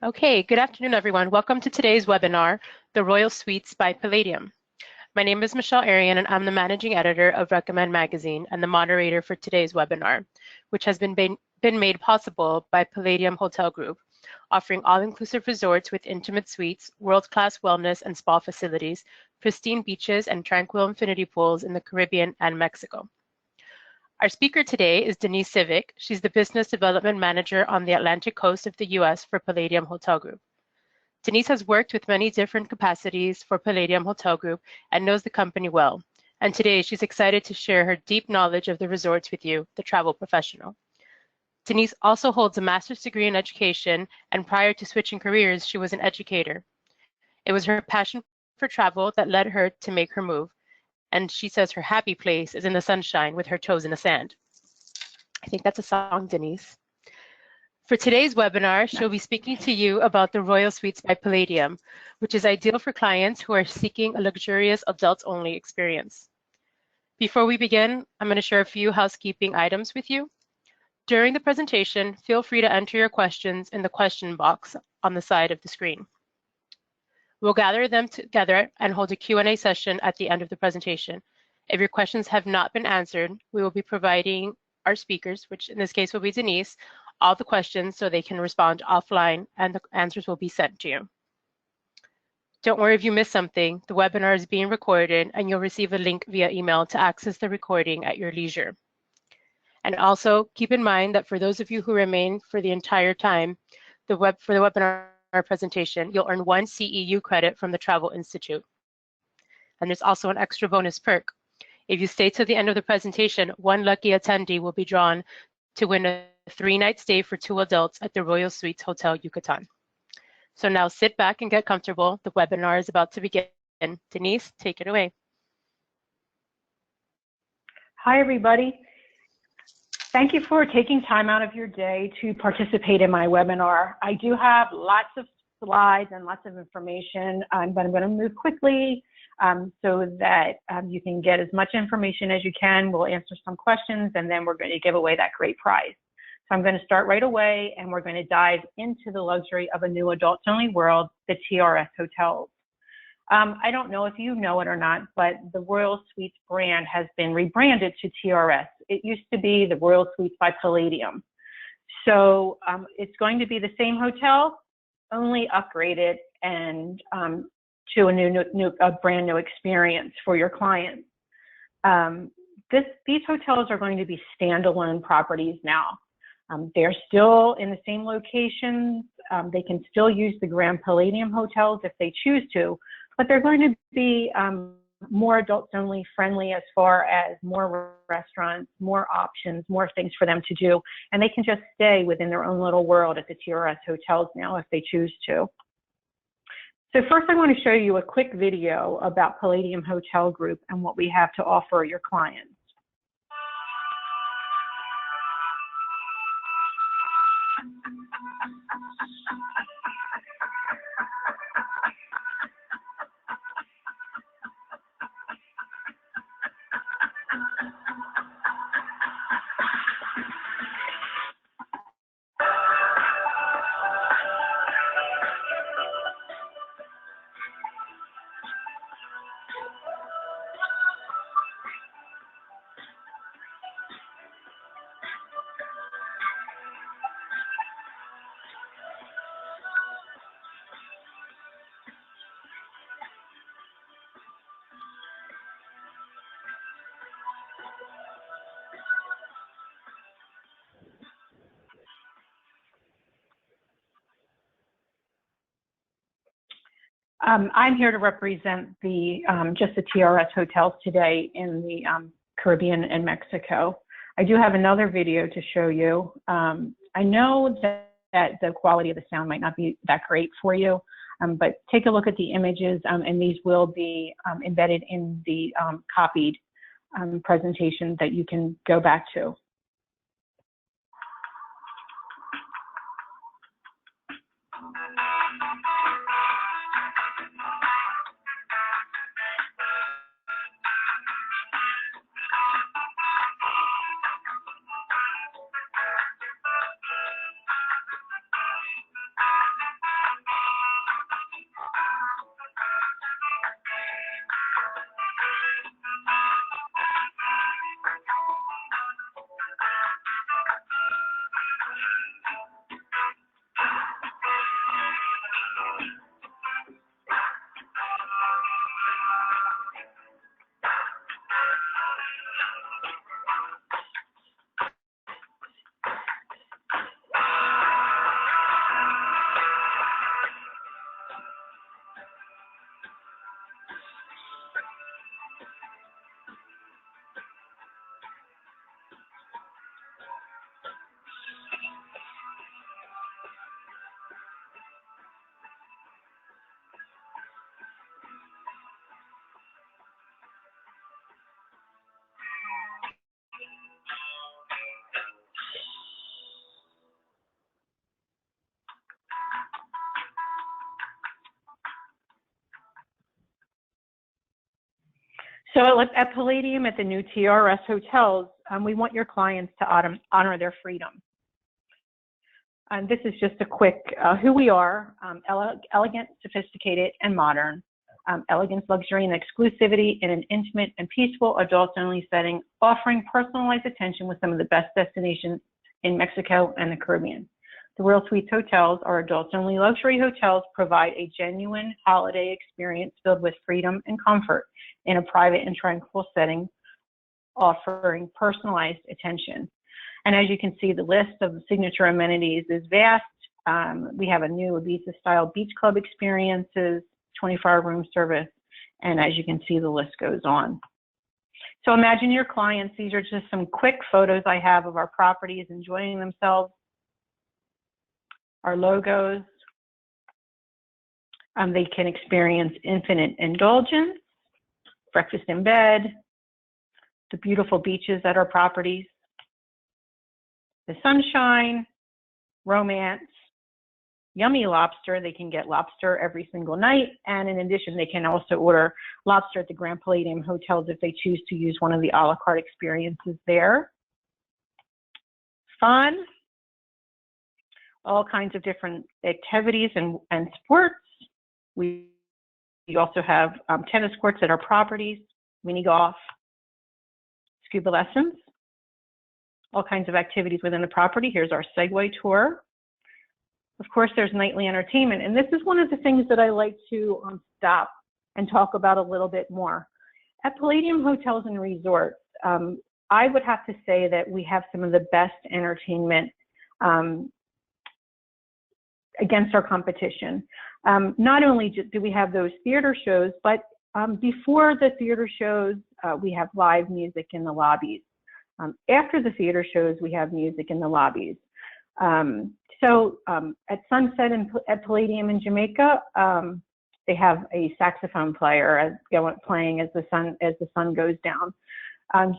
Okay, good afternoon, everyone. Welcome to today's webinar, The Royal Suites by Palladium. My name is Michelle Arian, and I'm the managing editor of Recommend Magazine and the moderator for today's webinar, which has been made possible by Palladium Hotel Group, offering all-inclusive resorts with intimate suites, world-class wellness and spa facilities, pristine beaches, and tranquil infinity pools in the Caribbean and Mexico. Our speaker today is Denise Civic. She's the Business Development Manager on the Atlantic coast of the US for Palladium Hotel Group. Denise has worked with many different capacities for Palladium Hotel Group and knows the company well. And today she's excited to share her deep knowledge of the resorts with you, the travel professional. Denise also holds a master's degree in education, and prior to switching careers, she was an educator. It was her passion for travel that led her to make her move. And she says her happy place is in the sunshine with her toes in the sand. I think that's a song, Denise. For today's webinar, she'll be speaking to you about the Royal Suites by Palladium, which is ideal for clients who are seeking a luxurious adults-only experience. Before we begin, I'm going to share a few housekeeping items with you. During the presentation, feel free to enter your questions in the question box on the side of the screen. We'll gather them together and hold a Q&A session at the end of the presentation. If your questions have not been answered, we will be providing our speakers, which in this case will be Denise, all the questions so they can respond offline and the answers will be sent to you. Don't worry if you missed something. The webinar is being recorded and you'll receive a link via email to access the recording at your leisure. And also keep in mind that for those of you who remain for the entire time, for the webinar presentation, you'll earn 1 CEU credit from the Travel Institute. And there's also an extra bonus perk. If you stay to the end of the presentation, one lucky attendee will be drawn to win a 3-night stay for 2 adults at the Royal Suites Hotel Yucatan. So now sit back and get comfortable. The webinar is about to begin. Denise, take it away. Hi, everybody. Thank you for taking time out of your day to participate in my webinar. I do have lots of slides and lots of information, but I'm going to move quickly so that you can get as much information as you can. We'll answer some questions, and then we're going to give away that great prize. So I'm going to start right away, and we're going to dive into the luxury of a new adults-only world, the TRS hotels. I don't know if you know it or not, but the Royal Suites brand has been rebranded to TRS. It used to be the Royal Suites by Palladium. So it's going to be the same hotel, only upgraded and to a brand new experience for your clients. These hotels are going to be standalone properties now. They're still in the same locations. They can still use the Grand Palladium hotels if they choose to, but they're going to be more adults-only friendly as far as more restaurants, more options, more things for them to do, and they can just stay within their own little world at the TRS hotels now if they choose to. So first I want to show you a quick video about Palladium Hotel Group and what we have to offer your clients. I'm here to represent just the TRS hotels today in the Caribbean and Mexico. I do have another video to show you. I know that the quality of the sound might not be that great for you, but take a look at the images, and these will be embedded in the copied presentation that you can go back to. So at Palladium, at the new TRS hotels, we want your clients to honor their freedom. And this is just a quick who we are: elegant, sophisticated, and modern. Elegance, luxury, and exclusivity in an intimate and peaceful adults-only setting, offering personalized attention with some of the best destinations in Mexico and the Caribbean. The Royal Suites hotels, our adults-only luxury hotels, provide a genuine holiday experience filled with freedom and comfort in a private and tranquil setting, offering personalized attention. And as you can see, the list of signature amenities is vast. We have a new Ibiza-style beach club experiences, 24-hour room service, and as you can see, the list goes on. So imagine your clients. These are just some quick photos I have of our properties enjoying themselves. Our logos. They can experience infinite indulgence, breakfast in bed, the beautiful beaches at our properties, the sunshine, romance, yummy lobster. They can get lobster every single night. And in addition, they can also order lobster at the Grand Palladium hotels if they choose to use one of the a la carte experiences there. Fun, all kinds of different activities and sports. We also have tennis courts at our properties, mini golf, scuba lessons, all kinds of activities within the property. Here's our Segway tour. Of course, there's nightly entertainment, and this is one of the things that I like to stop and talk about a little bit more. At Palladium Hotels and Resorts, I would have to say that we have some of the best entertainment against our competition. Not only do we have those theater shows, but before the theater shows, we have live music in the lobbies. After the theater shows, we have music in the lobbies. So at Sunset at Palladium in Jamaica, they have a saxophone player playing as the sun goes down.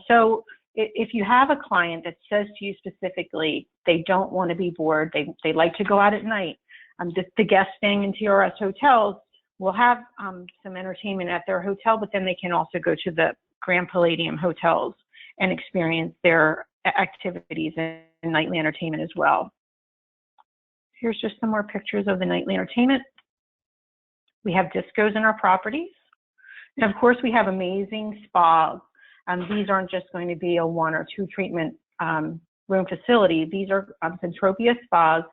So if you have a client that says to you specifically they don't want to be bored, they like to go out at night, the guests staying in TRS hotels will have some entertainment at their hotel, but then they can also go to the Grand Palladium hotels and experience their activities and nightly entertainment as well. Here's just some more pictures of the nightly entertainment. We have discos in our properties. And of course, we have amazing spas. These aren't just going to be a 1 or 2 treatment room facility. These are Centropia spas,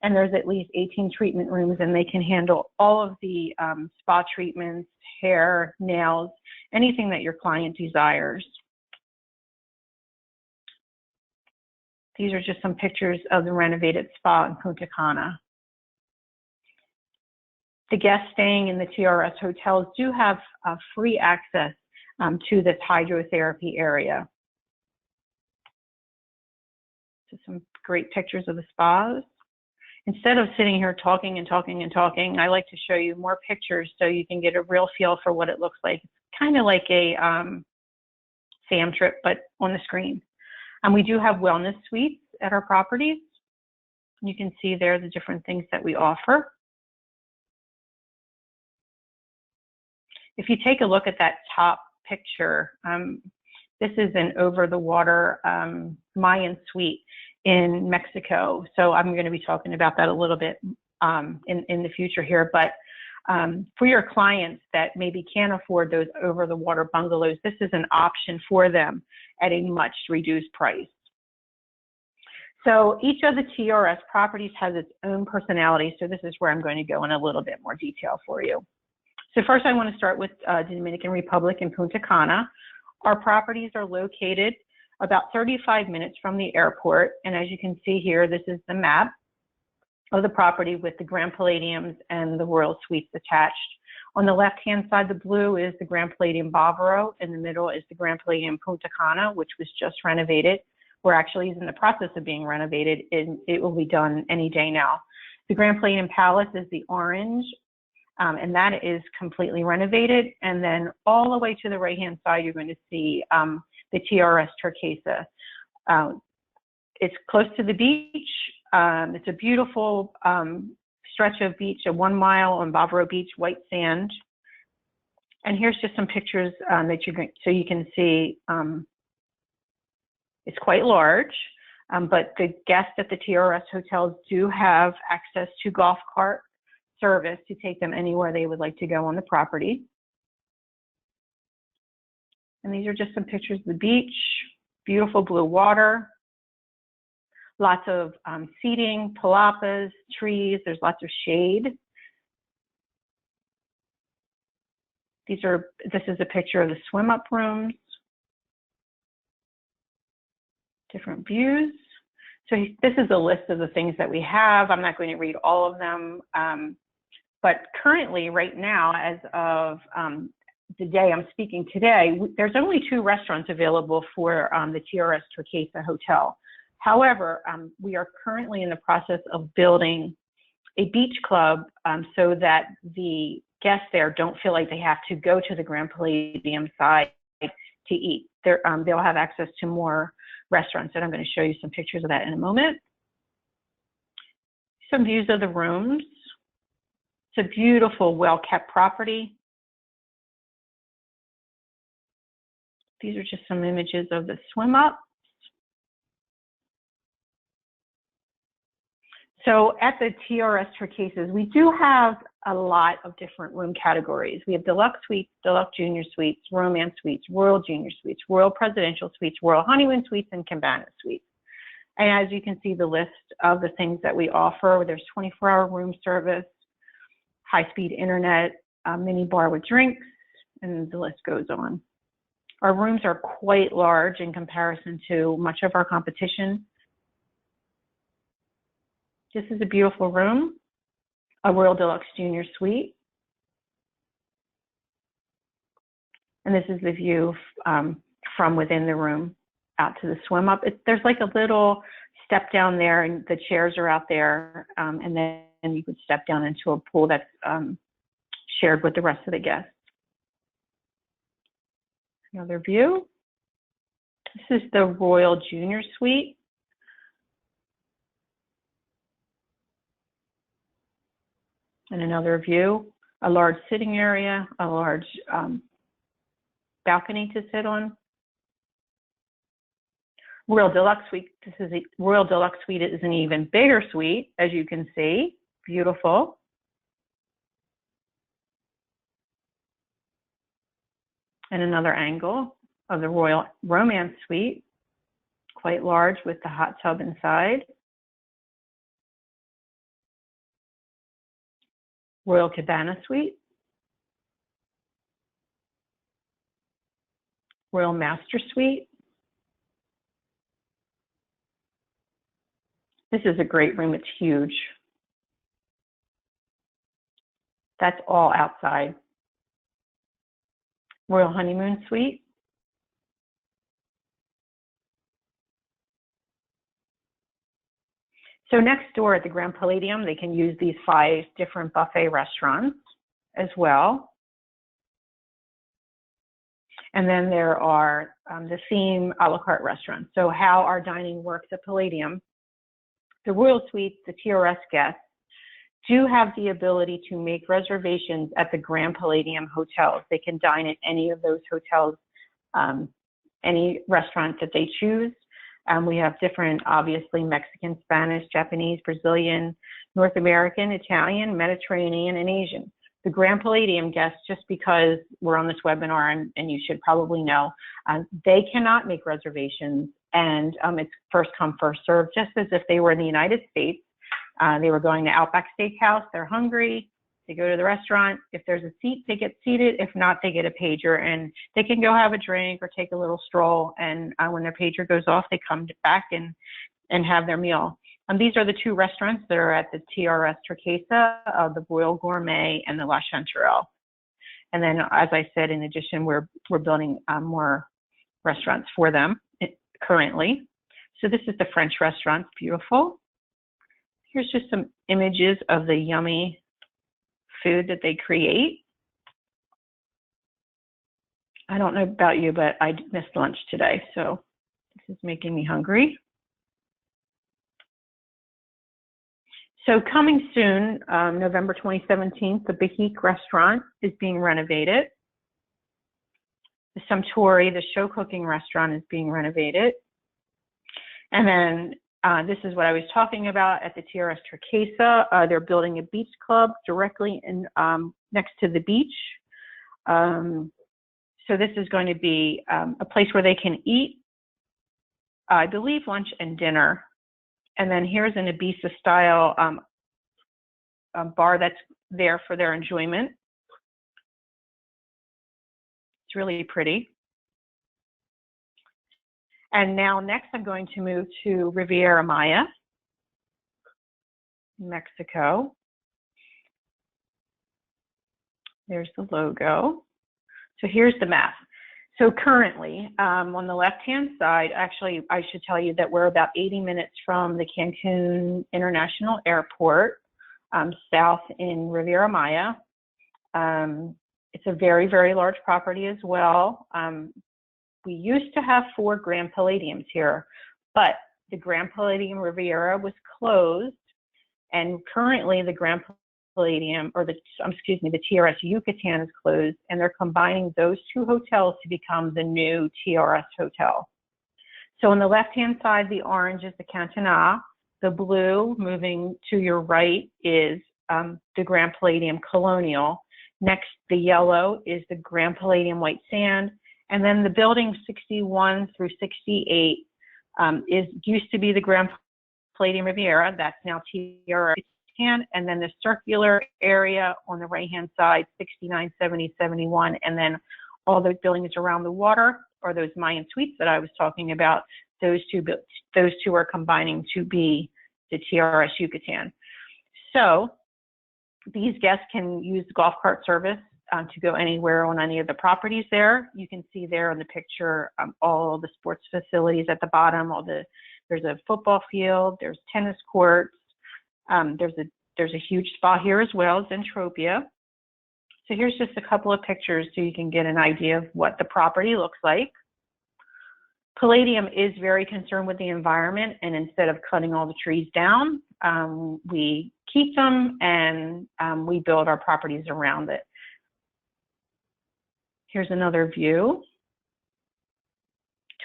and there's at least 18 treatment rooms, and they can handle all of the spa treatments, hair, nails, anything that your client desires. These are just some pictures of the renovated spa in Punta Cana. The guests staying in the TRS hotels do have free access to this hydrotherapy area. So some great pictures of the spas. Instead of sitting here talking and talking and talking, I like to show you more pictures so you can get a real feel for what it looks like. It's kind of like a fam trip, but on the screen. We do have wellness suites at our properties. You can see there the different things that we offer. If you take a look at that top picture, this is an over-the-water Mayan suite in Mexico. So I'm going to be talking about that a little bit in the future here. But for your clients that maybe can't afford those over-the-water bungalows, this is an option for them at a much reduced price. So each of the TRS properties has its own personality. So this is where I'm going to go in a little bit more detail for you. So first I want to start with the Dominican Republic and Punta Cana. Our properties are located about 35 minutes from the airport. And as you can see here, this is the map of the property with the Grand Palladiums and the Royal Suites attached. On the left-hand side, the blue is the Grand Palladium Bávaro. In the middle is the Grand Palladium Punta Cana, which was just renovated. We're actually in the process of being renovated, and it will be done any day now. The Grand Palladium Palace is the orange, and that is completely renovated. And then all the way to the right-hand side, you're going to see the TRS Turquesa. It's close to the beach. It's a beautiful stretch of beach, a 1 mile on Bávaro Beach, white sand. And here's just some pictures that so you can see it's quite large, but the guests at the TRS hotels do have access to golf cart service to take them anywhere they would like to go on the property. And these are just some pictures of the beach, beautiful blue water, lots of seating, palapas, trees, there's lots of shade. This is a picture of the swim up rooms, different views. So this is a list of the things that we have. I'm not going to read all of them, but currently, right now, as of the day I'm speaking today, there's only 2 restaurants available for the TRS Turquesa Hotel. However, we are currently in the process of building a beach club so that the guests there don't feel like they have to go to the Grand Palladium side to eat. They'll have access to more restaurants, and I'm going to show you some pictures of that in a moment. Some views of the rooms. It's a beautiful, well-kept property. These are just some images of the swim up. So at the TRS Turquesas, we do have a lot of different room categories. We have deluxe suites, deluxe junior suites, romance suites, royal junior suites, royal presidential suites, royal honeymoon suites, and cabana suites. And as you can see the list of the things that we offer, there's 24-hour room service, high-speed internet, mini bar with drinks, and the list goes on. Our rooms are quite large in comparison to much of our competition. This is a beautiful room, a Royal Deluxe Junior Suite. And this is the view from within the room out to the swim up. There's like a little step down there, and the chairs are out there, and then you could step down into a pool that's shared with the rest of the guests. Another view. This is the Royal Junior Suite. And another view, a large sitting area, a large balcony to sit on. Royal Deluxe Suite, this is a Royal Deluxe Suite is an even bigger suite, as you can see, beautiful. And another angle of the Royal Romance Suite, quite large with the hot tub inside. Royal Cabana Suite. Royal Master Suite. This is a great room, it's huge. That's all outside. Royal Honeymoon Suite. So next door at the Grand Palladium, they can use these 5 different buffet restaurants as well. And then there are the theme a la carte restaurants. So how our dining works at Palladium, the Royal Suites, the TRS guests, do have the ability to make reservations at the Grand Palladium hotels. They can dine at any of those hotels, any restaurant that they choose. We have different, obviously, Mexican, Spanish, Japanese, Brazilian, North American, Italian, Mediterranean, and Asian. The Grand Palladium guests, just because we're on this webinar, and you should probably know, they cannot make reservations, and it's first come, first served, just as if they were in the United States. They were going to Outback Steakhouse, they're hungry, they go to the restaurant. If there's a seat, they get seated. If not, they get a pager, and they can go have a drink or take a little stroll. And when their pager goes off, they come back and have their meal. These are the 2 restaurants that are at the TRS Turquesa, the Royal Gourmet and the La Chanterelle. And then, as I said, in addition, we're building more restaurants for them currently. So this is the French restaurant, beautiful. Here's just some images of the yummy food that they create. I don't know about you, but I missed lunch today, so this is making me hungry. So coming soon, November 2017, the Bahik restaurant is being renovated. the Suntory, the show cooking restaurant, is being renovated. And then this is what I was talking about at the TRS Turquesa. They're building a beach club directly in next to the beach. So this is going to be a place where they can eat, I believe, lunch and dinner. And then here's an Ibiza style bar that's there for their enjoyment. It's really pretty. And now next I'm going to move to Riviera Maya, Mexico. There's the logo. So here's the map. So currently, on the left-hand side, actually, I should tell you that we're about 80 minutes from the Cancun International Airport, south in Riviera Maya. It's a very, very large property as well. We used to have 4 Grand Palladiums here, but the Grand Palladium Riviera was closed, and currently the Grand Palladium, or the TRS Yucatan is closed, and they're combining those 2 hotels to become the new TRS hotel. So on the left-hand side, the orange is the Cantina. The blue, moving to your right, is the Grand Palladium Colonial. Next, the yellow is the Grand Palladium White Sand. And then the building 61 through 68 used to be the Grand Palladium Riviera. That's now TRS. And then the circular area on the right-hand side, 69, 70, 71, and then all those buildings around the water, or those Mayan suites that I was talking about, those two are combining to be the TRS Yucatan. So these guests can use the golf cart service to go anywhere on any of the properties there. You can see there in the picture all the sports facilities at the bottom. There's a football field, there's tennis courts, there's a huge spa here as well, Zentropia. So here's just a couple of pictures so you can get an idea of what the property looks like. Palladium is very concerned with the environment, and instead of cutting all the trees down, we keep them and we build our properties around it. Here's another view.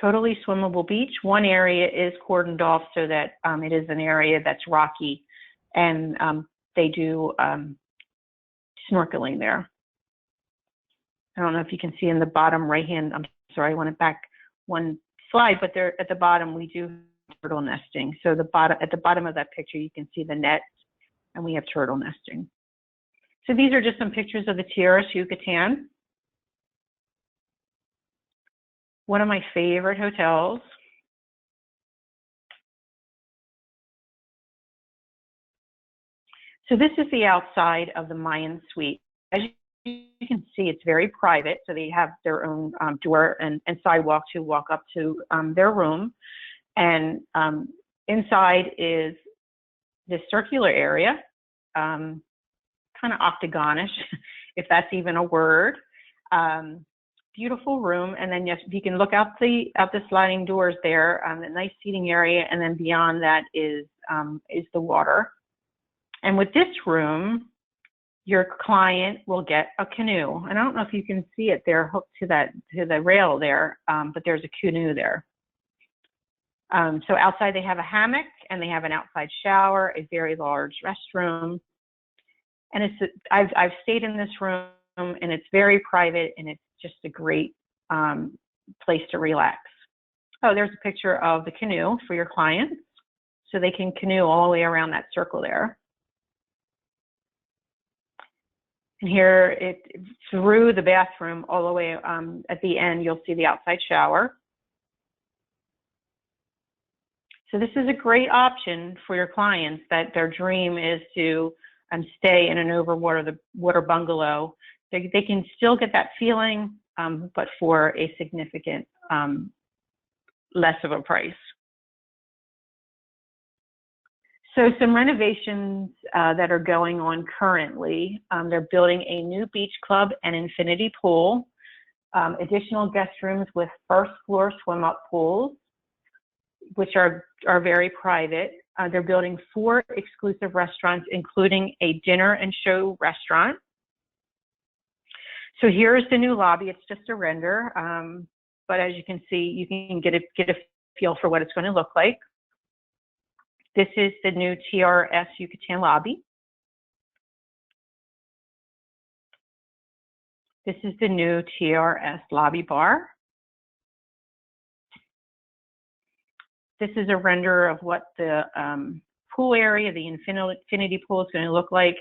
Totally swimmable beach. One area is cordoned off so that it is an area that's rocky, and they do snorkeling there. I don't know if you can see in the bottom right hand, I'm sorry, I went back one slide, but there at the bottom we do turtle nesting. So at the bottom of that picture you can see the nets, and we have turtle nesting. So these are just some pictures of the TRS Yucatan. One of my favorite hotels. So this is the outside of the Mayan suite. As you can see, it's very private. So they have their own door and sidewalk to walk up to their room. And inside is this circular area, kind of octagonish, if that's even a word. Beautiful room, and then yes, you can look out the sliding doors there. The nice seating area, and then beyond that is the water. And with this room, your client will get a canoe. And I don't know if you can see it there, hooked to the rail there, but there's a canoe there. So outside they have a hammock, and they have an outside shower, a very large restroom, and I've stayed in this room, and it's very private, and it's just a great place to relax. Oh, there's a picture of the canoe for your clients, so they can canoe all the way around that circle there. And here, through the bathroom, all the way at the end, you'll see the outside shower. So this is a great option for your clients that their dream is to stay in an overwater bungalow. They can still get that feeling, but for a significant less of a price. So some renovations that are going on currently. They're building a new beach club and infinity pool, additional guest rooms with first floor swim up pools, which are very private. They're building 4 exclusive restaurants, including a dinner and show restaurant. So here's the new lobby. It's just a render, but as you can see, you can get a feel for what it's going to look like. This is the new TRS Yucatan lobby. This is the new TRS lobby bar. This is a render of what the pool area, the infinity pool, is going to look like.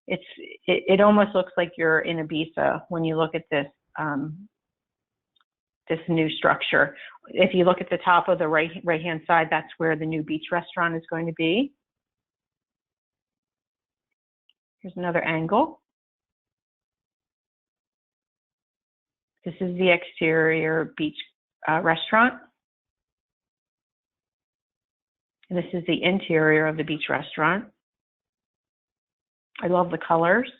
It almost looks like you're in Ibiza when you look at this this new structure. If you look at the top of the right-hand side, that's where the new beach restaurant is going to be. Here's another angle. This is the exterior beach restaurant. And this is the interior of the beach restaurant. I love the colors.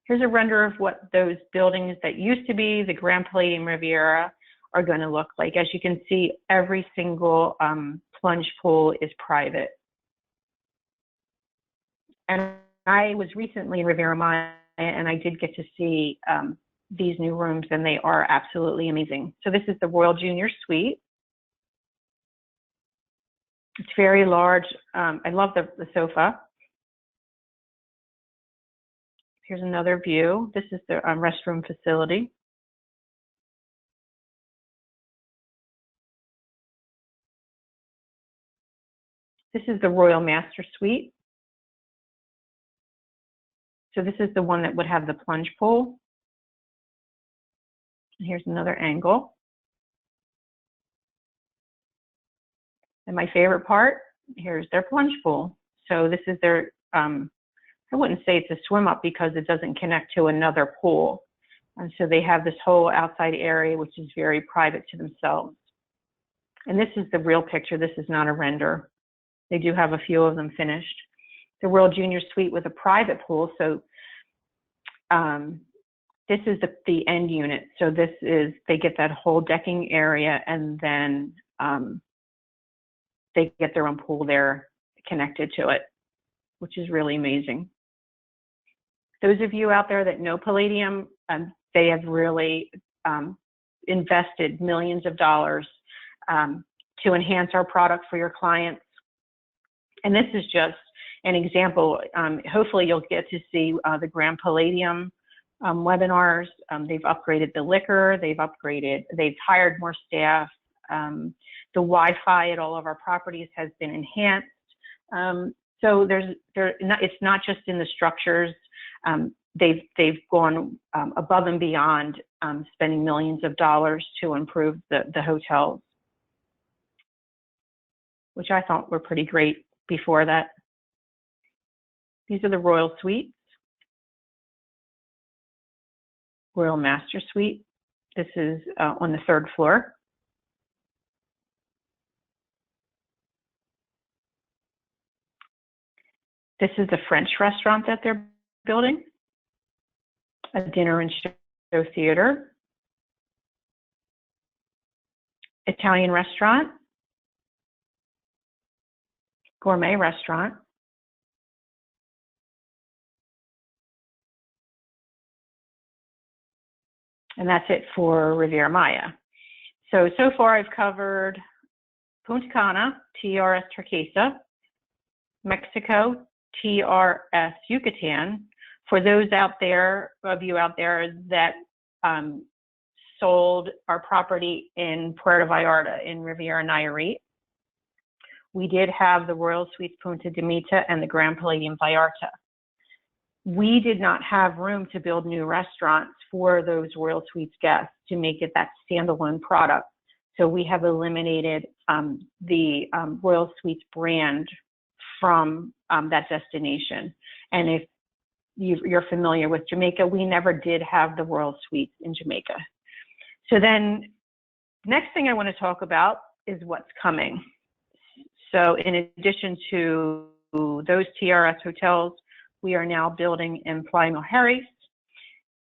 Here's a render of what those buildings that used to be the Grand Palladium Riviera are going to look like. As you can see, every single plunge pool is private. And I was recently in Riviera Maya, and I did get to see these new rooms, and they are absolutely amazing. So this is the Royal Junior Suite. It's very large. I love the sofa. Here's another view. This is the restroom facility. This is the Royal Master Suite. So this is the one that would have the plunge pool. And here's another angle. And my favorite part, here's their plunge pool. So this is their, I wouldn't say it's a swim up because it doesn't connect to another pool. And so they have this whole outside area, which is very private to themselves. And this is the real picture. This is not a render. They do have a few of them finished. The Royal Junior Suite with a private pool. So this is the end unit. So this is, they get that whole decking area, and then they get their own pool there connected to it, which is really amazing. Those of you out there that know Palladium, they have really invested millions of dollars to enhance our product for your clients. And this is just an example. Hopefully you'll get to see the Grand Palladium webinars. They've upgraded the liquor, they've hired more staff. The Wi-Fi at all of our properties has been enhanced. So it's not just in the structures. They've gone above and beyond, spending millions of dollars to improve the hotels, which I thought were pretty great before that. These are the Royal Suites. Royal Master Suite. This is on the 3rd floor. This is the French restaurant that they're building, a dinner and show theater, Italian restaurant, gourmet restaurant, and that's it for Riviera Maya. So far I've covered Punta Cana, TRS Turquesa, Mexico, TRS Yucatan. For those of you out there that sold our property in Puerto Vallarta in Riviera Nayarit, we did have the Royal Suites Punta de Mita and the Grand Palladium Vallarta. We did not have room to build new restaurants for those Royal Suites guests to make it that standalone product. So we have eliminated the Royal Suites brand from that destination. And if you're familiar with Jamaica, we never did have the Royal Suites in Jamaica. So then next thing I want to talk about is what's coming. So in addition to those TRS hotels, we are now building in Playa Mujeres,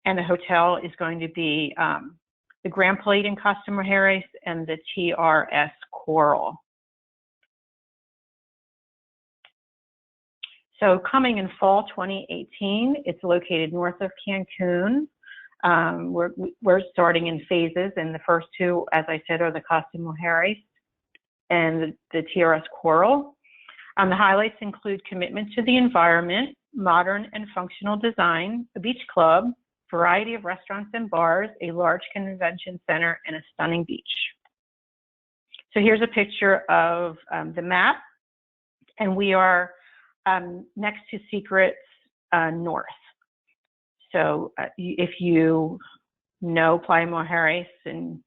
and the hotel is going to be the Grand Palladium Costa Mujeres and the TRS Coral. So coming in fall 2018, it's located north of Cancun. We're starting in phases, and the first two, as I said, are the Costa Mujeres and the TRS Coral. The highlights include commitment to the environment, modern and functional design, a beach club, variety of restaurants and bars, a large convention center, and a stunning beach. So here's a picture of the map, and we are next to Secrets North. So if you know Playa Mujeres, and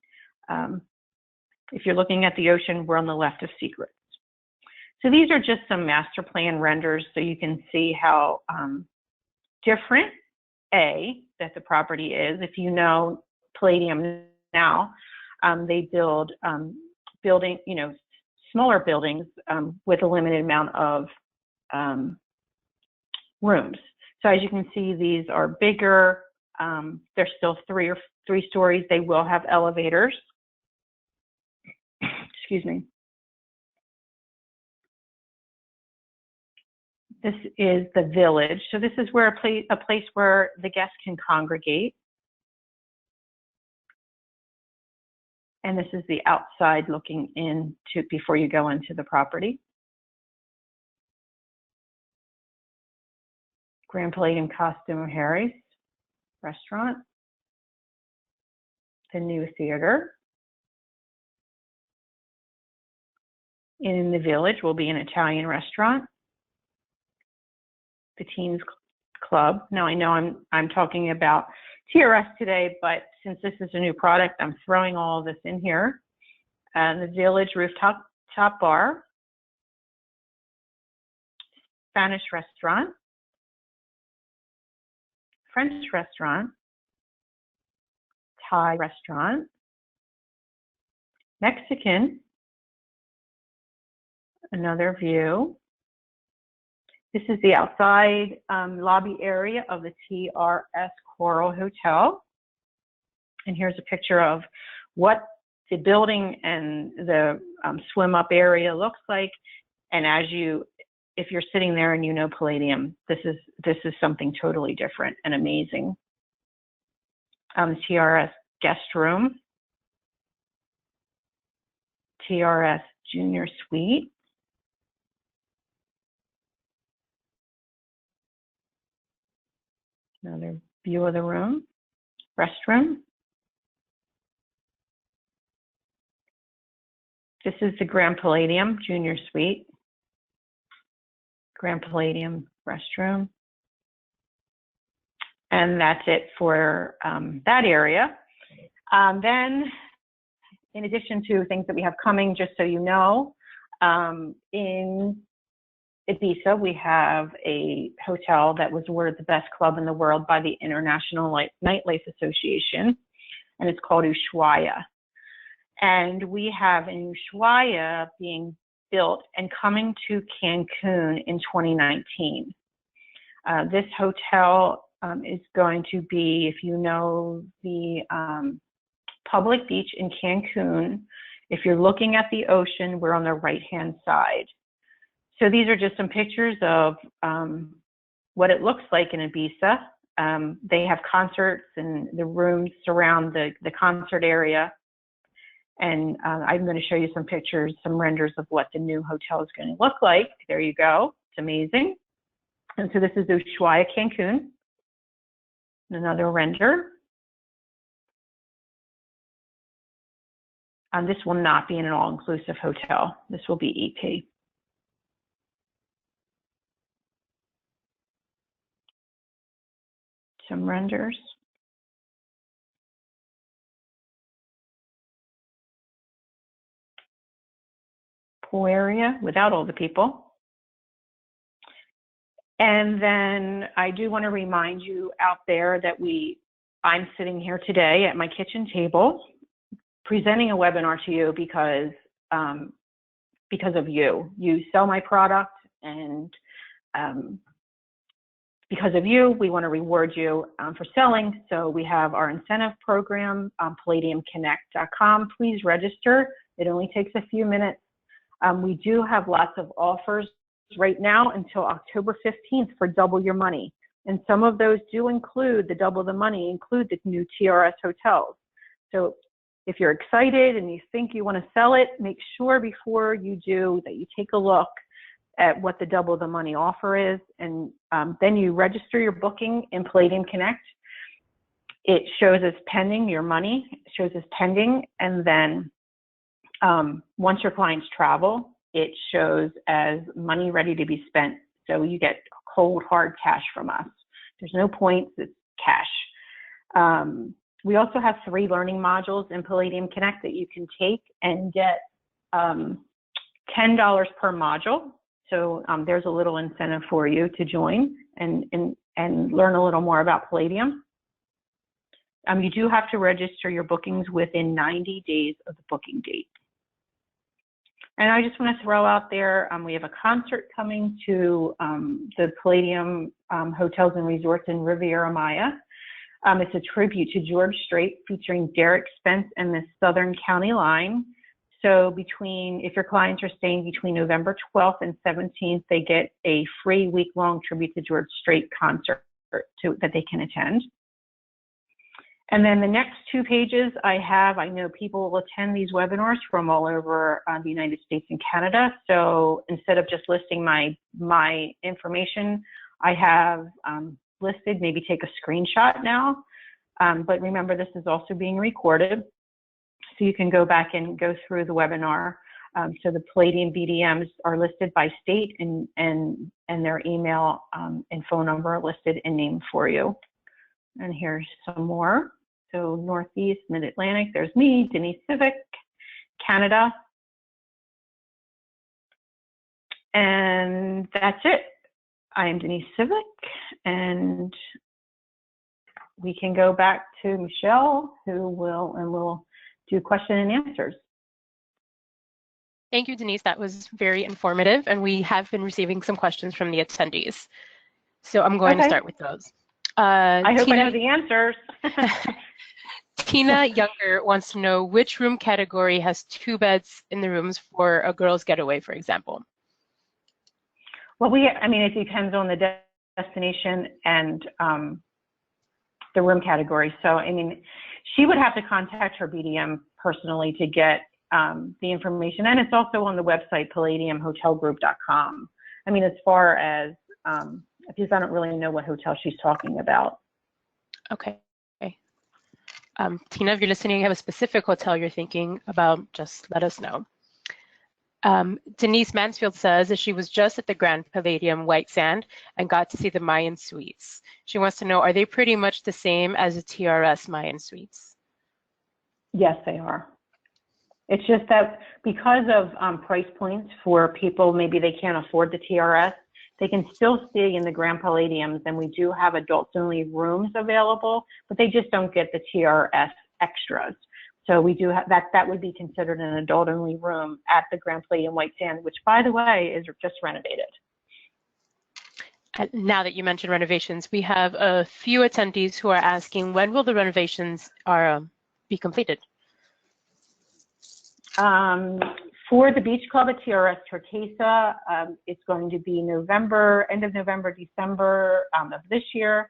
if you're looking at the ocean, we're on the left of Secrets. So these are just some master plan renders so you can see how different that the property is. If you know Palladium now, they build smaller buildings with a limited amount of rooms. So as you can see, these are bigger. They're still three stories. They will have elevators. Excuse me. This is the village. So this is where a place where the guests can congregate. And this is the outside looking in before you go into the property. Grand Palladium Costa Mujeres restaurant. The new theater. In the village will be an Italian restaurant. The Teens Club. Now I know I'm talking about TRS today, but since this is a new product, I'm throwing all of this in here. The Village Rooftop Bar, Spanish restaurant, French restaurant, Thai restaurant, Mexican, another view. This is the outside lobby area of the TRS Coral Hotel. And here's a picture of what the building and the swim up area looks like. And if you're sitting there and you know Palladium, this is something totally different and amazing. TRS guest room, TRS junior suite. Another view of the room, restroom. This is the Grand Palladium Junior Suite. Grand Palladium restroom. And that's it for that area. Then, in addition to things that we have coming, just so you know, in Ibiza, we have a hotel that was awarded the best club in the world by the International Nightlife Association, and it's called Ushuaia. And we have an Ushuaia being built and coming to Cancun in 2019. This hotel is going to be, if you know the public beach in Cancun, if you're looking at the ocean, we're on the right-hand side. So these are just some pictures of what it looks like in Ibiza. They have concerts, and the rooms surround the concert area. And I'm going to show you some pictures, some renders of what the new hotel is going to look like. There you go. It's amazing. And so this is Ushuaia, Cancun. Another render. This will not be an all-inclusive hotel. This will be EP. Some renders. Pool area without all the people. And then I do want to remind you out there that I'm sitting here today at my kitchen table presenting a webinar to you because of you. You sell my product, and because of you, we want to reward you for selling. So we have our incentive program, palladiumconnect.com. Please register. It only takes a few minutes. We do have lots of offers right now until October 15th for double your money. And some of those do include the double the money, include the new TRS hotels. So if you're excited and you think you want to sell it, make sure before you do that you take a look at what the double the money offer is, and then you register your booking in Palladium Connect. It shows as pending, your money shows as pending, and then once your clients travel, it shows as money ready to be spent. So you get cold, hard cash from us. There's no points, it's cash. We also have 3 learning modules in Palladium Connect that you can take and get $10 per module. So there's a little incentive for you to join and learn a little more about Palladium. You do have to register your bookings within 90 days of the booking date. And I just want to throw out there, we have a concert coming to the Palladium Hotels and Resorts in Riviera Maya. It's a tribute to George Strait featuring Derek Spence and the Southern County Line. So if your clients are staying between November 12th and 17th, they get a free week-long tribute to George Strait concert that they can attend. And then the next 2 pages I know people will attend these webinars from all over the United States and Canada. So instead of just listing my information, I have listed, maybe take a screenshot now. But remember, this is also being recorded. So you can go back and go through the webinar. So the Palladium BDMs are listed by state, and their email and phone number are listed and named for you. And here's some more. So Northeast, Mid-Atlantic, there's me, Denise Civic, Canada. And that's it. I am Denise Civic, and we can go back to Michelle, who will do question and answers. Thank you, Denise. That was very informative, and we have been receiving some questions from the attendees. So I'm going to start with those. I hope I know the answers. Tina Younger wants to know which room category has 2 beds in the rooms for a girls' getaway, for example. Well, it depends on the destination and the room category. So, she would have to contact her BDM personally to get the information. And it's also on the website, palladiumhotelgroup.com. As far as, because I don't really know what hotel she's talking about. Okay. Tina, if you're listening, you have a specific hotel you're thinking about, just let us know. Denise Mansfield says that she was just at the Grand Palladium White Sand and got to see the Mayan Suites. She wants to know, are they pretty much the same as the TRS Mayan Suites? Yes, they are. It's just that because of price points for people, maybe they can't afford the TRS, they can still stay in the Grand Palladiums, and we do have adults-only rooms available, but they just don't get the TRS extras. So we do have that would be considered an adult-only room at the Grand Palladium White Sand, which, by the way, is just renovated. Now that you mentioned renovations, we have a few attendees who are asking, when will the renovations be completed? For the Beach Club at TRS Turquesa, it's going to be end of November, December of this year.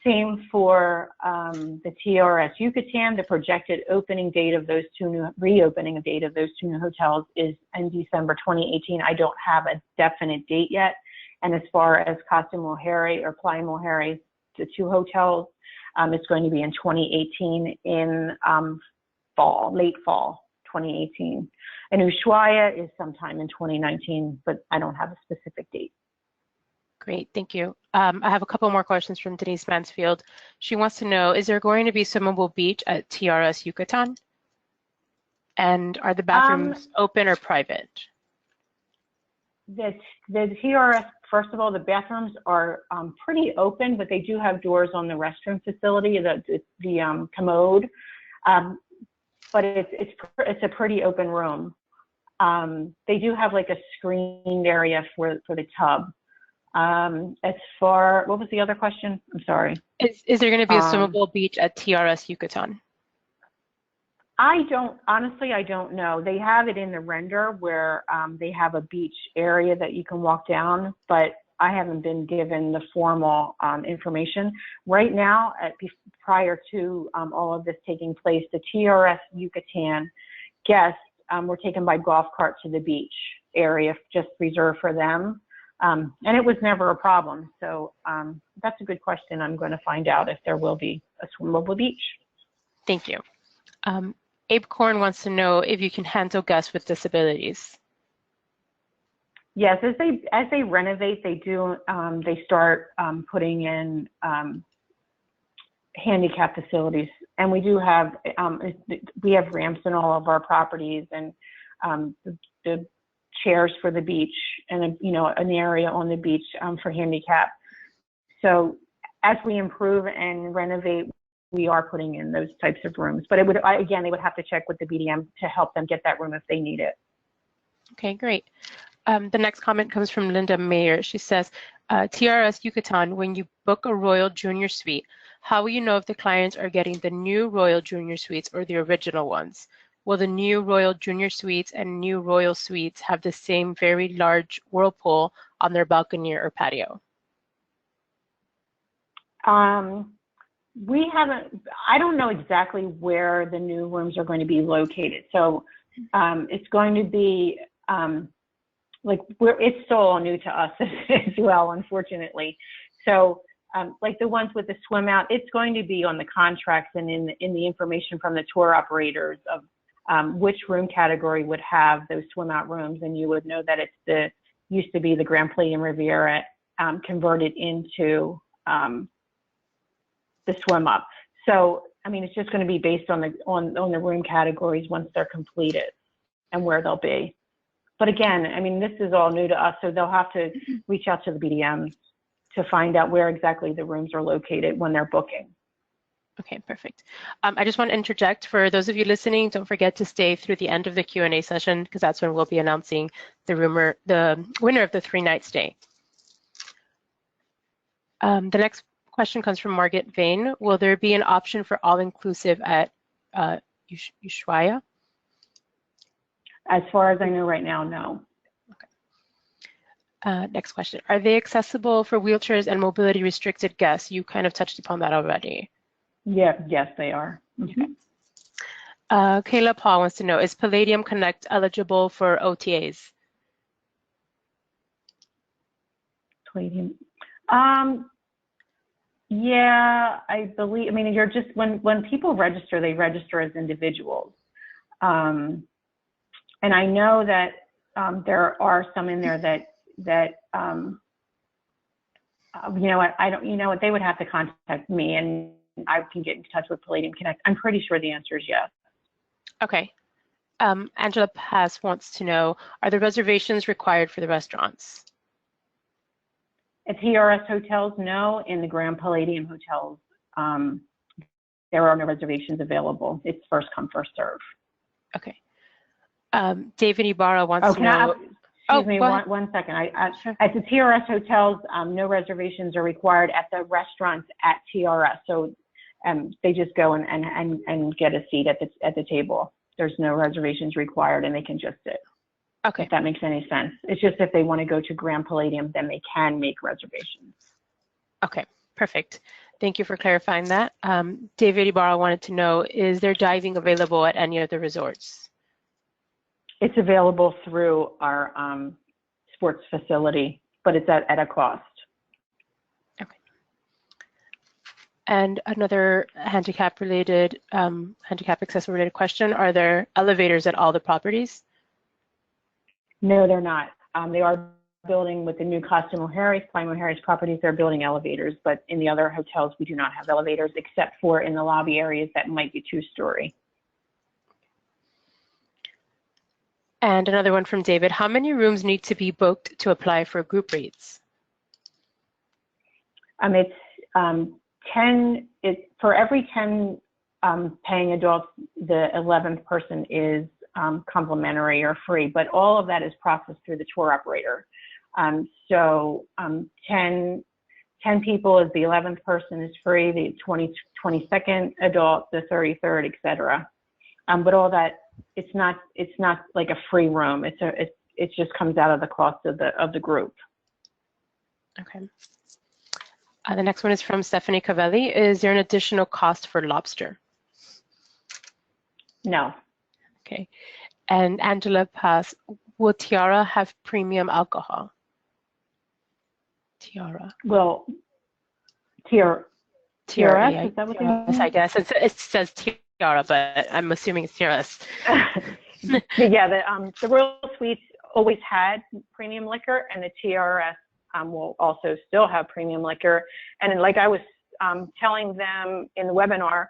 Same for the TRS Yucatan. The projected opening date of those reopening date of those 2 new hotels is in December 2018. I don't have a definite date yet. And as far as Casa Mujeres or Playa Mujeres, the 2 hotels, it's going to be in 2018 in late fall 2018. And Ushuaia is sometime in 2019, but I don't have a specific date. Great, thank you. I have a couple more questions from Denise Mansfield. She wants to know, is there going to be swimmable beach at TRS Yucatan? And are the bathrooms open or private? The TRS, first of all, the bathrooms are pretty open, but they do have doors on the restroom facility, the commode. But it's a pretty open room. They do have like a screened area for the tub. What was the other question? I'm sorry. Is there going to be a swimmable beach at TRS Yucatan? Honestly, I don't know. They have it in the render where they have a beach area that you can walk down, but I haven't been given the formal information. Right now, prior to all of this taking place, the TRS Yucatan guests were taken by golf cart to the beach area, just reserved for them. And it was never a problem. So that's a good question. I'm going to find out if there will be a swimmable beach. Thank you. Abe Korn wants to know if you can handle guests with disabilities. Yes, as they renovate, they do. They start putting in handicap facilities, and we do have ramps in all of our properties, and the chairs for the beach, and an area on the beach for handicap. So as we improve and renovate, we are putting in those types of rooms. But again, they would have to check with the BDM to help them get that room if they need it. Okay, great. The next comment comes from Linda Mayer. She says, TRS Yucatan, when you book a Royal Junior Suite, how will you know if the clients are getting the new Royal Junior Suites or the original ones? Will the new Royal Junior Suites and new Royal Suites have the same very large whirlpool on their balcony or patio? We haven't, I don't know exactly where the new rooms are going to be located. So it's going to be, it's still all new to us as well, unfortunately. So like the ones with the swim out, it's going to be on the contracts and in the information from the tour operators of which room category would have those swim out rooms. And you would know that it's used to be the Grand Palladium Riviera converted into the swim up. So, I mean, it's just going to be based on the room categories once they're completed and where they'll be. But again, I mean, this is all new to us, so they'll have to reach out to the BDMs to find out where exactly the rooms are located when they're booking. Okay, perfect. I just want to interject for those of you listening, don't forget to stay through the end of the Q&A session because that's when we'll be announcing the winner of the 3-night stay. The next question comes from Margaret Vane. Will there be an option for all-inclusive at Ushuaia? As far as I know right now, no. Okay. Next question. Are they accessible for wheelchairs and mobility restricted guests? You kind of touched upon that already. Yeah, yes, they are. Okay. Kayla Paul wants to know, is Palladium Connect eligible for OTAs? Palladium. Yeah, I believe, I mean, you're just, when people register, they register as individuals. And I know that there are some in there that you know what, they would have to contact me and I can get in touch with Palladium Connect. I'm pretty sure the answer is yes. Okay. Angela Pass wants to know, are the reservations required for the restaurants? At TRS hotels, no. In the Grand Palladium hotels, there are no reservations available. It's first come, first serve. Okay. David Ibarra wants to know. Excuse me, one second. Sure. At the TRS hotels, no reservations are required. At the restaurants at TRS, so they just go and get a seat at the table. There's no reservations required, and they can just sit. Okay. If that makes any sense. It's just if they want to go to Grand Palladium, then they can make reservations. Okay, perfect. Thank you for clarifying that. David Ibarra wanted to know, is there diving available at any of the resorts? It's available through our sports facility, but it's at a cost. Okay. And another handicap accessible related question, are there elevators at all the properties? No, they're not. They are building with the new Costume O'Harris, Prime O'Harris properties, they're building elevators, but in the other hotels, we do not have elevators except for in the lobby areas that might be 2-story. And another one from David, how many rooms need to be booked to apply for group rates? It's 10, for every 10 paying adults, the 11th person is complimentary or free, but all of that is processed through the tour operator. So 10 people is the 11th person is free, the 22nd adult, the 33rd, etc. But all that, it's not like a free room. It just comes out of the cost of the group. Okay. The next one is from Stephanie Cavelli. Is there an additional cost for lobster? No. Okay. And Angela Pass, will Tiara have premium alcohol? Tiara. Well, TRE, TRS, is that what they mean? I guess. It says Tiara, but I'm assuming it's TRS. Yeah, the Royal Suites always had premium liquor, and the TRS will also still have premium liquor. And like I was telling them in the webinar,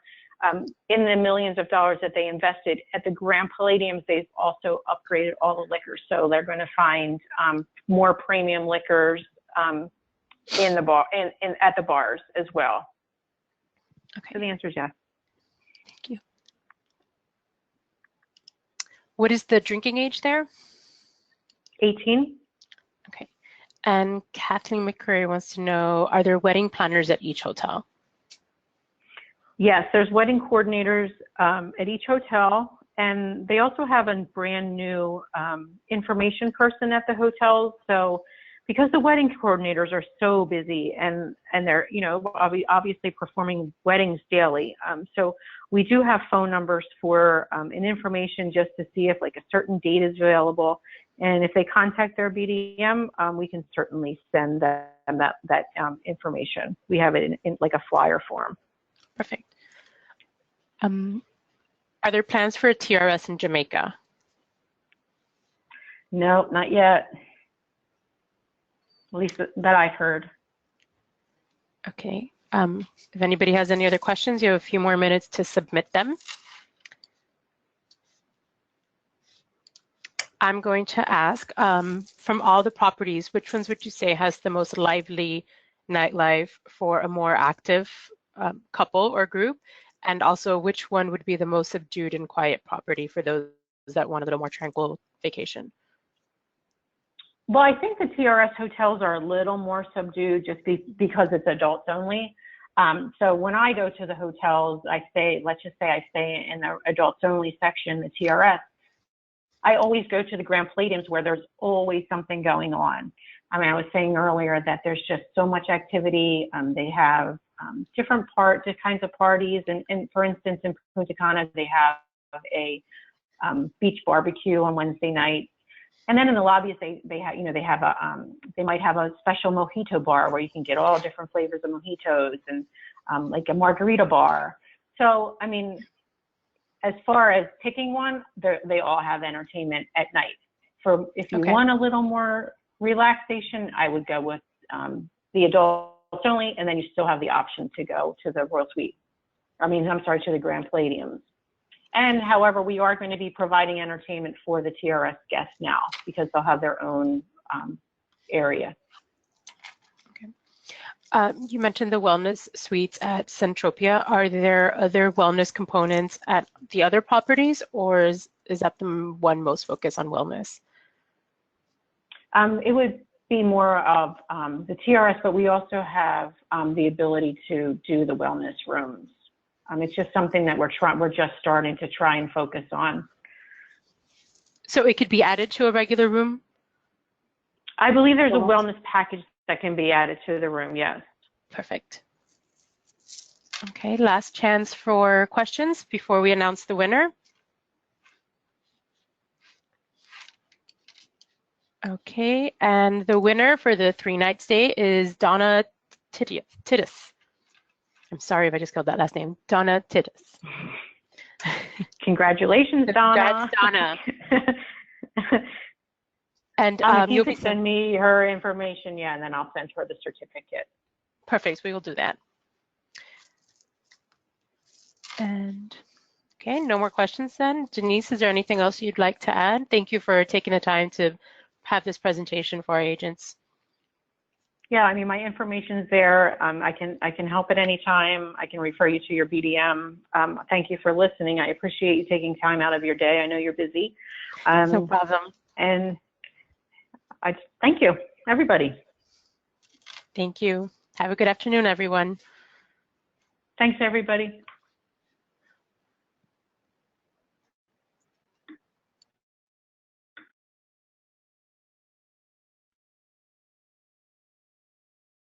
in the millions of dollars that they invested at the Grand Palladiums, they've also upgraded all the liquors. So they're going to find more premium liquors in the bar at the bars as well. Okay. So the answer is yes. Thank you. What is the drinking age there? 18. Okay. And Kathleen McCurry wants to know, are there wedding planners at each hotel? Yes, there's wedding coordinators at each hotel, and they also have a brand new information person at the hotels. So because the wedding coordinators are so busy and they're, you know, obviously performing weddings daily. So we do have phone numbers for an information just to see if like a certain date is available. And if they contact their BDM, we can certainly send them that information. We have it in like a flyer form. Perfect. Are there plans for a TRS in Jamaica? No, not yet. At least that I've heard. Okay. If anybody has any other questions, you have a few more minutes to submit them. I'm going to ask, from all the properties, which ones would you say has the most lively nightlife for a more active couple or group? And also, which one would be the most subdued and quiet property for those that want a little more tranquil vacation? Well, I think the TRS hotels are a little more subdued just because it's adults only. So when I go to the hotels, let's just say I stay in the adults only section, the TRS, I always go to the Grand Palladiums where there's always something going on. I mean, I was saying earlier that there's just so much activity. They have different kinds of parties. And for instance, in Punta Cana, they have a beach barbecue on Wednesday night. And then in the lobbies, they might have a special mojito bar where you can get all different flavors of mojitos and like a margarita bar. So, I mean, as far as picking one, they all have entertainment at night. If you want a little more relaxation, I would go with the adults only, and then you still have the option to go to the Royal Suite. To the Grand Palladiums. And however, we are going to be providing entertainment for the TRS guests now because they'll have their own area. Okay. You mentioned the wellness suites at Centropia. Are there other wellness components at the other properties, or is that the one most focused on wellness? It would be more of the TRS, but we also have the ability to do the wellness rooms. It's just something that we're just starting to try and focus on. So it could be added to a regular room? I believe there's a wellness package that can be added to the room, yes. Perfect. Okay, last chance for questions before we announce the winner. Okay, and the winner for the 3-night stay is Donna Titus. I'm sorry if I just spelled that last name, Donna Titus. Congratulations, Donna. Congrats, Donna. And you can send me her information, and then I'll send her the certificate. Perfect, we will do that. And okay, no more questions then. Denise, is there anything else you'd like to add? Thank you for taking the time to have this presentation for our agents. Yeah, I mean, my information's there. I can help at any time. I can refer you to your BDM. Thank you for listening. I appreciate you taking time out of your day. I know you're busy. No problem. And I thank you, everybody. Thank you. Have a good afternoon, everyone. Thanks, everybody.